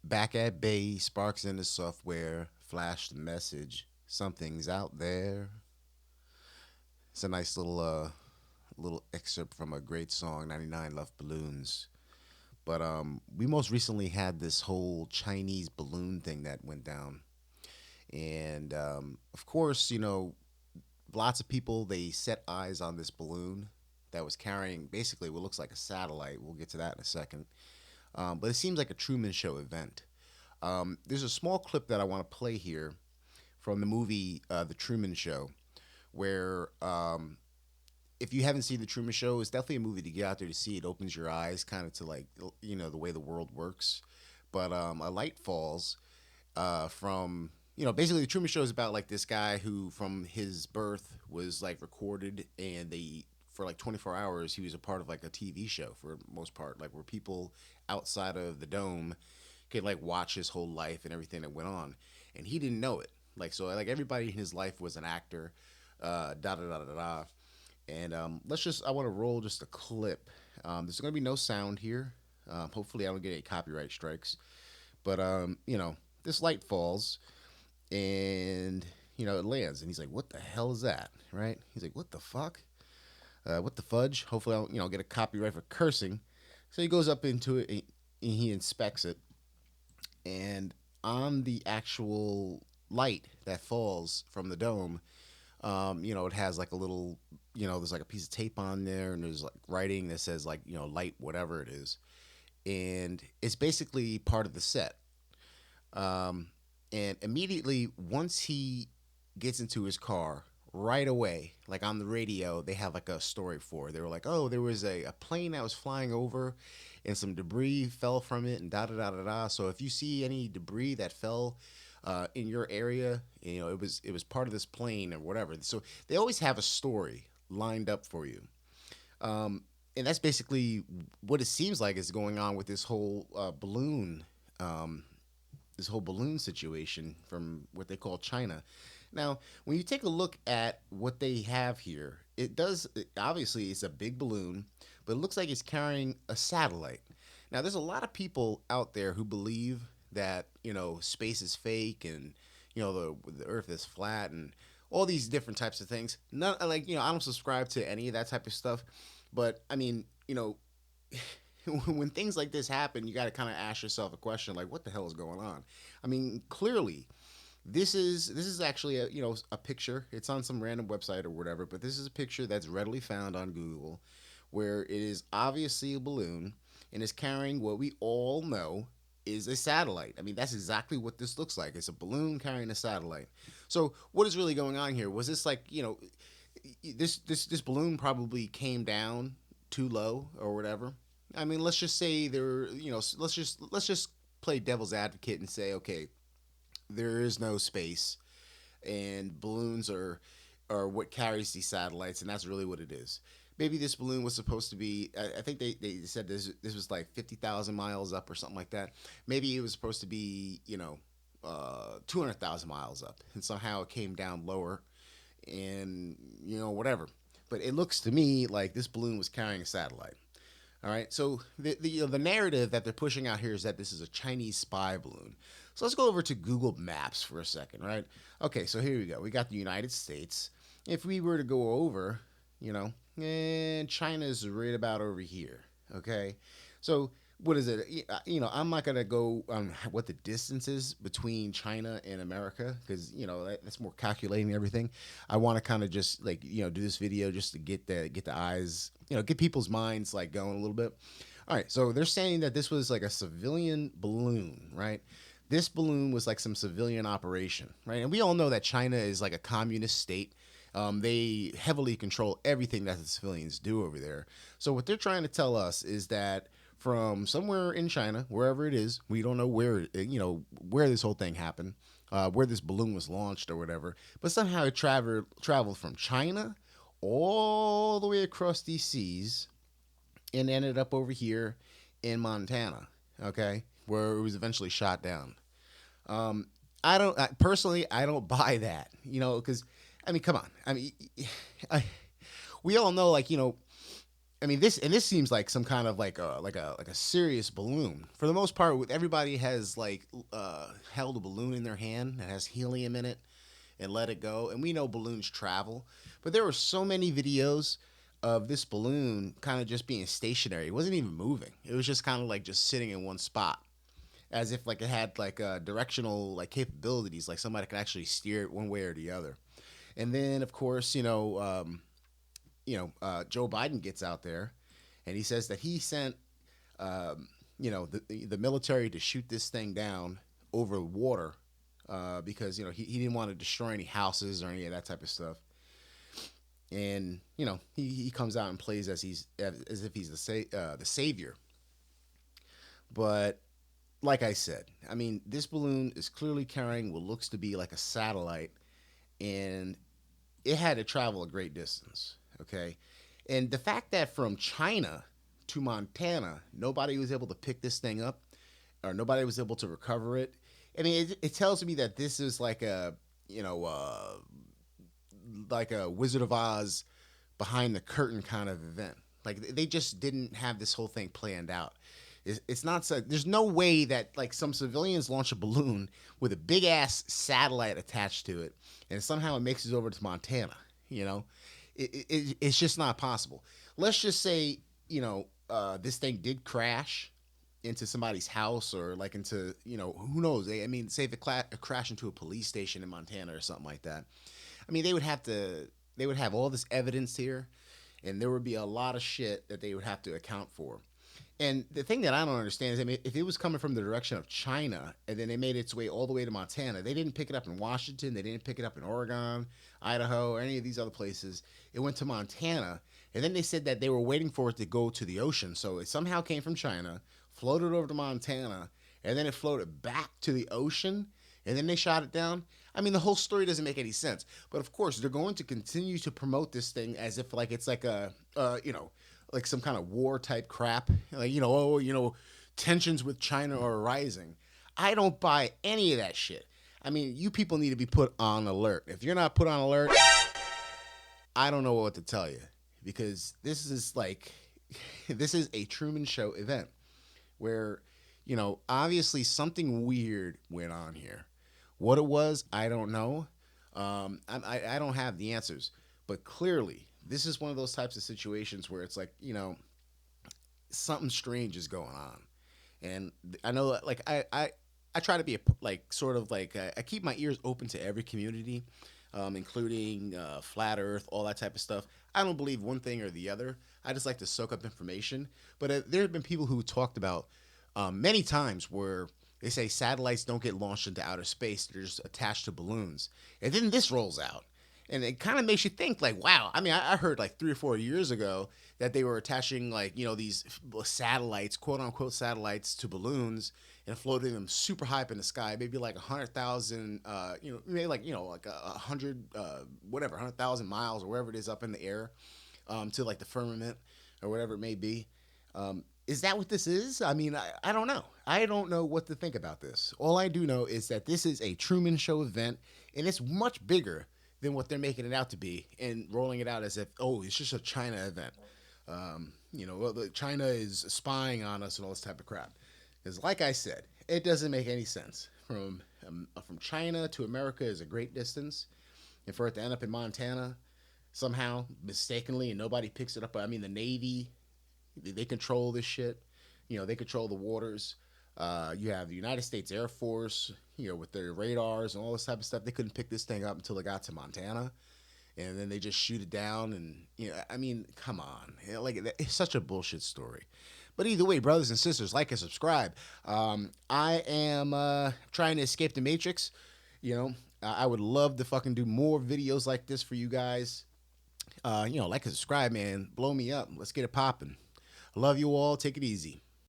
Back at bay, sparks in the software, flash the message. Something's out there. It's a nice little excerpt from a great song, 99 Love Balloons. But we most recently had this whole Chinese balloon thing that went down. And of course, lots of people they set eyes on this balloon that was carrying basically what looks like a satellite. We'll get to that in a second. But it seems like a Truman Show event. There's a small clip that I want to play here from the movie The Truman Show, where if you haven't seen The Truman Show, it's definitely a movie to get out there to see. It opens your eyes kind of to like the way the world works. But a light falls from basically the Truman Show is about like this guy who from his birth was like recorded and they for like 24 hours he was a part of like a TV show for the most part, like where people outside of the dome could like watch his whole life and everything that went on, and he didn't know it. Like so, like everybody in his life was an actor. Da da da da da. And let's just I want to roll just a clip. There's going to be no sound here. Hopefully, I don't get any copyright strikes. But this light falls and it lands, and he's like, "What the hell is that?" Right? He's like, "What the fuck? What the fudge?" Hopefully, I don't get a copyright for cursing. So he goes up into it and he inspects it, and on the actual light that falls from the dome, it has like a little, there's like a piece of tape on there, and there's like writing that says like, light, whatever it is, and it's basically part of the set. Um, and immediately once he gets into his car, right away, like on the radio, they have like a story for it. They were like, oh, there was a plane that was flying over and some debris fell from it and da da da da da. So if you see any debris that fell in your area, it was part of this plane or whatever. So they always have a story lined up for you. And that's basically what it seems like is going on with um, this whole balloon situation from what they call China. Now, when you take a look at what they have here, obviously it's a big balloon, but it looks like it's carrying a satellite. Now, there's a lot of people out there who believe that space is fake and the Earth is flat and all these different types of things. None like I don't subscribe to any of that type of stuff, but I mean when things like this happen, you got to kind of ask yourself a question like, what the hell is going on? I mean, clearly, this is actually a picture. It's on some random website or whatever, but this is a picture that's readily found on Google, where it is obviously a balloon and is carrying what we all know is a satellite. I mean, that's exactly what this looks like. It's a balloon carrying a satellite. So, what is really going on here? Was this like this balloon probably came down too low or whatever? I mean, let's just say let's just play devil's advocate and say, okay, there is no space, and balloons are what carries these satellites, and that's really what it is. Maybe this balloon was supposed to be. I think they said this was like 50,000 miles up or something like that. Maybe it was supposed to be 200,000 miles up, and somehow it came down lower, and whatever. But it looks to me like this balloon was carrying a satellite. All right. So the narrative that they're pushing out here is that this is a Chinese spy balloon. So let's go over to Google Maps for a second, right? Okay. So here we go. We got the United States. If we were to go over, and China's right about over here. Okay. So what is it? I'm not gonna go on what the distance is between China and America because that's more calculating everything. I want to kind of just like do this video just to get the eyes, get people's minds like going a little bit. All right, so they're saying that this was like a civilian balloon, right? This balloon was like some civilian operation, right? And we all know that China is like a communist state. They heavily control everything that the civilians do over there. So what they're trying to tell us is that from somewhere in China, wherever it is, we don't know where this whole thing happened, where this balloon was launched or whatever, but somehow it traveled from China all the way across these seas and ended up over here in Montana, okay, where it was eventually shot down. Um, personally, I don't buy that, because I mean, come on, I mean, I, we all know, like I mean, this seems like some kind of like a serious balloon. For the most part, with everybody has like held a balloon in their hand that has helium in it and let it go. And we know balloons travel, but there were so many videos of this balloon kind of just being stationary. It wasn't even moving. It was just kind of like just sitting in one spot, as if like it had like directional like capabilities, like somebody could actually steer it one way or the other. And then of course, Joe Biden gets out there and he says that he sent the military to shoot this thing down over water because he didn't want to destroy any houses or any of that type of stuff. And he comes out and plays as if he's the savior. But like I said, I mean, this balloon is clearly carrying what looks to be like a satellite, and it had to travel a great distance. Okay, and the fact that from China to Montana, nobody was able to pick this thing up, or nobody was able to recover it. I mean, it tells me that this is like a Wizard of Oz behind the curtain kind of event. Like they just didn't have this whole thing planned out. It's not so. There's no way that like some civilians launch a balloon with a big ass satellite attached to it, and somehow it makes it over to Montana. You know, it's just not possible. Let's just say this thing did crash into somebody's house or like into who knows. I mean, say if it crashed into a police station in Montana or something like that. I mean, they would have all this evidence here, and there would be a lot of shit that they would have to account for. And the thing that I don't understand is, I mean, if it was coming from the direction of China and then it made its way all the way to Montana, they didn't pick it up in Washington, they didn't pick it up in Oregon, Idaho, or any of these other places. It went to Montana, and then they said that they were waiting for it to go to the ocean. So it somehow came from China, floated over to Montana, and then it floated back to the ocean, and then they shot it down. I mean, the whole story doesn't make any sense. But of course, they're going to continue to promote this thing as if like it's like like some kind of war type crap. Like, tensions with China are rising. I don't buy any of that shit. I mean, you people need to be put on alert. If you're not put on alert, I don't know what to tell you, because this is like this is a Truman Show event where obviously something weird went on here. What it was, I don't know. I don't have the answers, but clearly this is one of those types of situations where it's like something strange is going on. And I know that, like, I try to be like sort of like I keep my ears open to every community, including flat Earth, all that type of stuff. I don't believe one thing or the other. I just like to soak up information. But there have been people who talked about many times where they say satellites don't get launched into outer space; they're just attached to balloons. And then this rolls out, and it kind of makes you think, like, wow. I mean, I heard like 3 or 4 years ago that they were attaching like these satellites, quote unquote satellites, to balloons and floating them super high up in the sky, maybe like 100,000, maybe like 100, whatever, 100,000 miles or wherever it is up in the air, to like the firmament or whatever it may be. Is that what this is? I mean, I don't know. I don't know what to think about this. All I do know is that this is a Truman Show event, and it's much bigger than what they're making it out to be and rolling it out as if, oh, it's just a China event. China is spying on us and all this type of crap. Because, like I said, it doesn't make any sense. From China to America is a great distance, and for it to end up in Montana somehow mistakenly and nobody picks it up. I mean, the Navy, they control this shit. They control the waters. You have the United States Air Force, with their radars and all this type of stuff. They couldn't pick this thing up until it got to Montana, and then they just shoot it down. And I mean, come on, it's such a bullshit story. But either way, brothers and sisters, like and subscribe. I am trying to escape the Matrix. I would love to fucking do more videos like this for you guys. Like and subscribe, man. Blow me up. Let's get it popping. Love you all. Take it easy.